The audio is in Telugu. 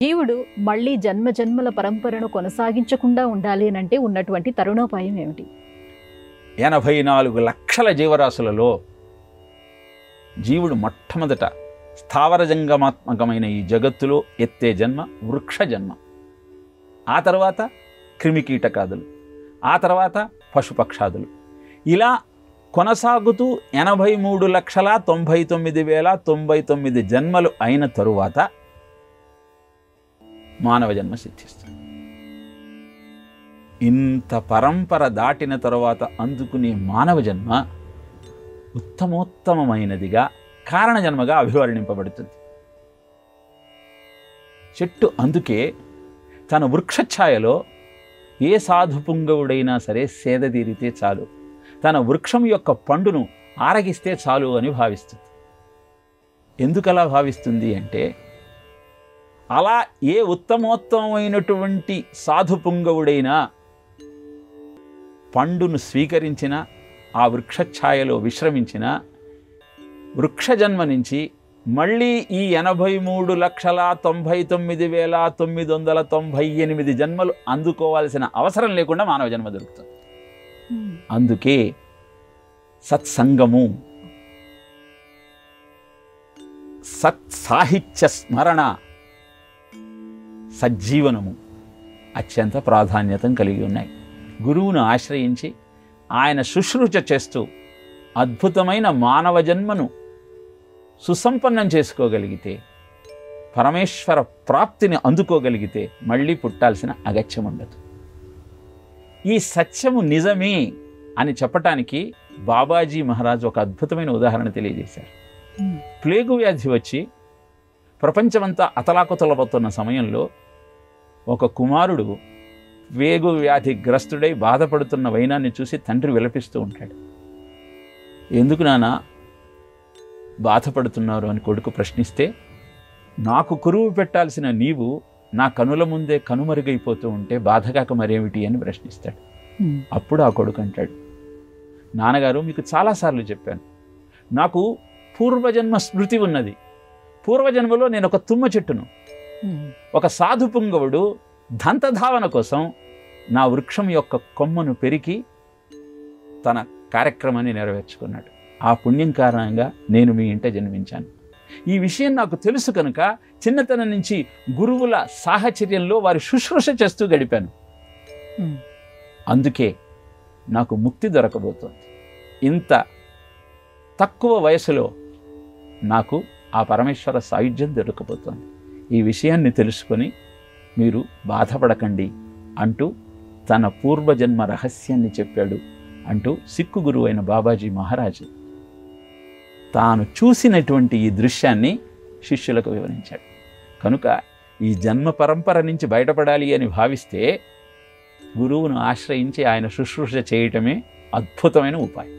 జీవుడు మళ్ళీ జన్మ జన్మల పరంపరను కొనసాగించకుండా ఉండాలి అంటే ఉన్నటువంటి తరుణోపాయం ఏమిటి? 84 లక్షల జీవరాశులలో జీవుడు మొట్టమొదట స్థావర జంగమాత్మకమైన ఈ జగత్తులో ఎత్తే జన్మ వృక్ష జన్మ, ఆ తర్వాత క్రిమికీటకాదులు, ఆ తర్వాత పశుపక్షాదులు, ఇలా కొనసాగుతూ 83,99,099 జన్మలు అయిన తరువాత మానవ జన్మ సిద్ధిస్తుంది. ఇంత పరంపర దాటిన తరువాత అందుకునే మానవ జన్మ ఉత్తమోత్తమమైనదిగా కారణజన్మగా అభివర్ణింపబడుతుంది. చెట్టు అందుకే తన వృక్షఛాయలో ఏ సాధుపుంగవుడైనా సరే సేద తీరితే చాలు, తన వృక్షం యొక్క పండును ఆరగిస్తే చాలు అని భావిస్తుంది. ఎందుకలా భావిస్తుంది అంటే, అలా ఏ ఉత్తమోత్తమైనటువంటి సాధుపుంగవుడైనా పండును స్వీకరించిన, ఆ వృక్షఛాయలో విశ్రమించిన, వృక్షజన్మ నుంచి మళ్ళీ ఈ 83,99,998 జన్మలు అందుకోవాల్సిన అవసరం లేకుండా మానవ జన్మ దొరుకుతుంది. అందుకే సత్సంగము, సత్సాహిత్య స్మరణ, సజ్జీవనము అత్యంత ప్రాధాన్యత కలిగి ఉన్నాయి. గురువును ఆశ్రయించి ఆయన శుశ్రూష చేస్తూ అద్భుతమైన మానవ జన్మను సుసంపన్నం చేసుకోగలిగితే, పరమేశ్వర ప్రాప్తిని అందుకోగలిగితే మళ్ళీ పుట్టాల్సిన అగత్యం ఉండదు. ఈ సత్యము నిజమే అని చెప్పటానికి బాబాజీ మహారాజ్ ఒక అద్భుతమైన ఉదాహరణ తెలియజేశారు. ప్లేగు వ్యాధి వచ్చి ప్రపంచమంతా అతలాకుతలబోతున్న సమయంలో ఒక కుమారుడు ప్లేగు వ్యాధిగ్రస్తుడై బాధపడుతున్న వైనాన్ని చూసి తండ్రి విలపిస్తూ ఉంటాడు. ఎందుకు నాన్న బాధపడుతున్నారు అని కొడుకు ప్రశ్నిస్తే, నాకు కురువు పెట్టాల్సిన నీవు నా కనుల ముందే కనుమరుగైపోతూ ఉంటే బాధగాక మరేమిటి అని ప్రశ్నిస్తాడు. అప్పుడు ఆ కొడుకు అంటాడు, నాన్నగారు మీకు చాలాసార్లు చెప్పాను, నాకు పూర్వజన్మ స్మృతి ఉన్నది. పూర్వజన్మలో నేను ఒక తుమ్మ చెట్టును, ఒక సాధుపుంగవుడు దంతధావన కోసం నా వృక్షం యొక్క కొమ్మను పెరికి తన కార్యక్రమాన్ని నెరవేర్చుకున్నాడు. ఆ పుణ్యం కారణంగా నేను మీ ఇంట జన్మించాను. ఈ విషయం నాకు తెలుసు కనుక చిన్నతనం నుంచి గురువుల సాహచర్యంలో వారి శుశ్రూష చేస్తూ గడిపాను. అందుకే నాకు ముక్తి దొరకబోతోంది. ఇంత తక్కువ వయసులో నాకు ఆ పరమేశ్వర సాయుధ్యం దొరకబోతోంది. ఈ విషయాన్ని తెలుసుకొని మీరు బాధపడకండి అంటూ తన పూర్వజన్మ రహస్యాన్ని చెప్పాడు అంటూ సిక్కు గురువు అయిన బాబాజీ మహారాజ్ తాను చూసినటువంటి ఈ దృశ్యాన్ని శిష్యులకు వివరించాడు. కనుక ఈ జన్మ పరంపర నుంచి బయటపడాలి అని భావిస్తే గురువును ఆశ్రయించి ఆయన శుశ్రూష చేయటమే అద్భుతమైన ఉపాయం.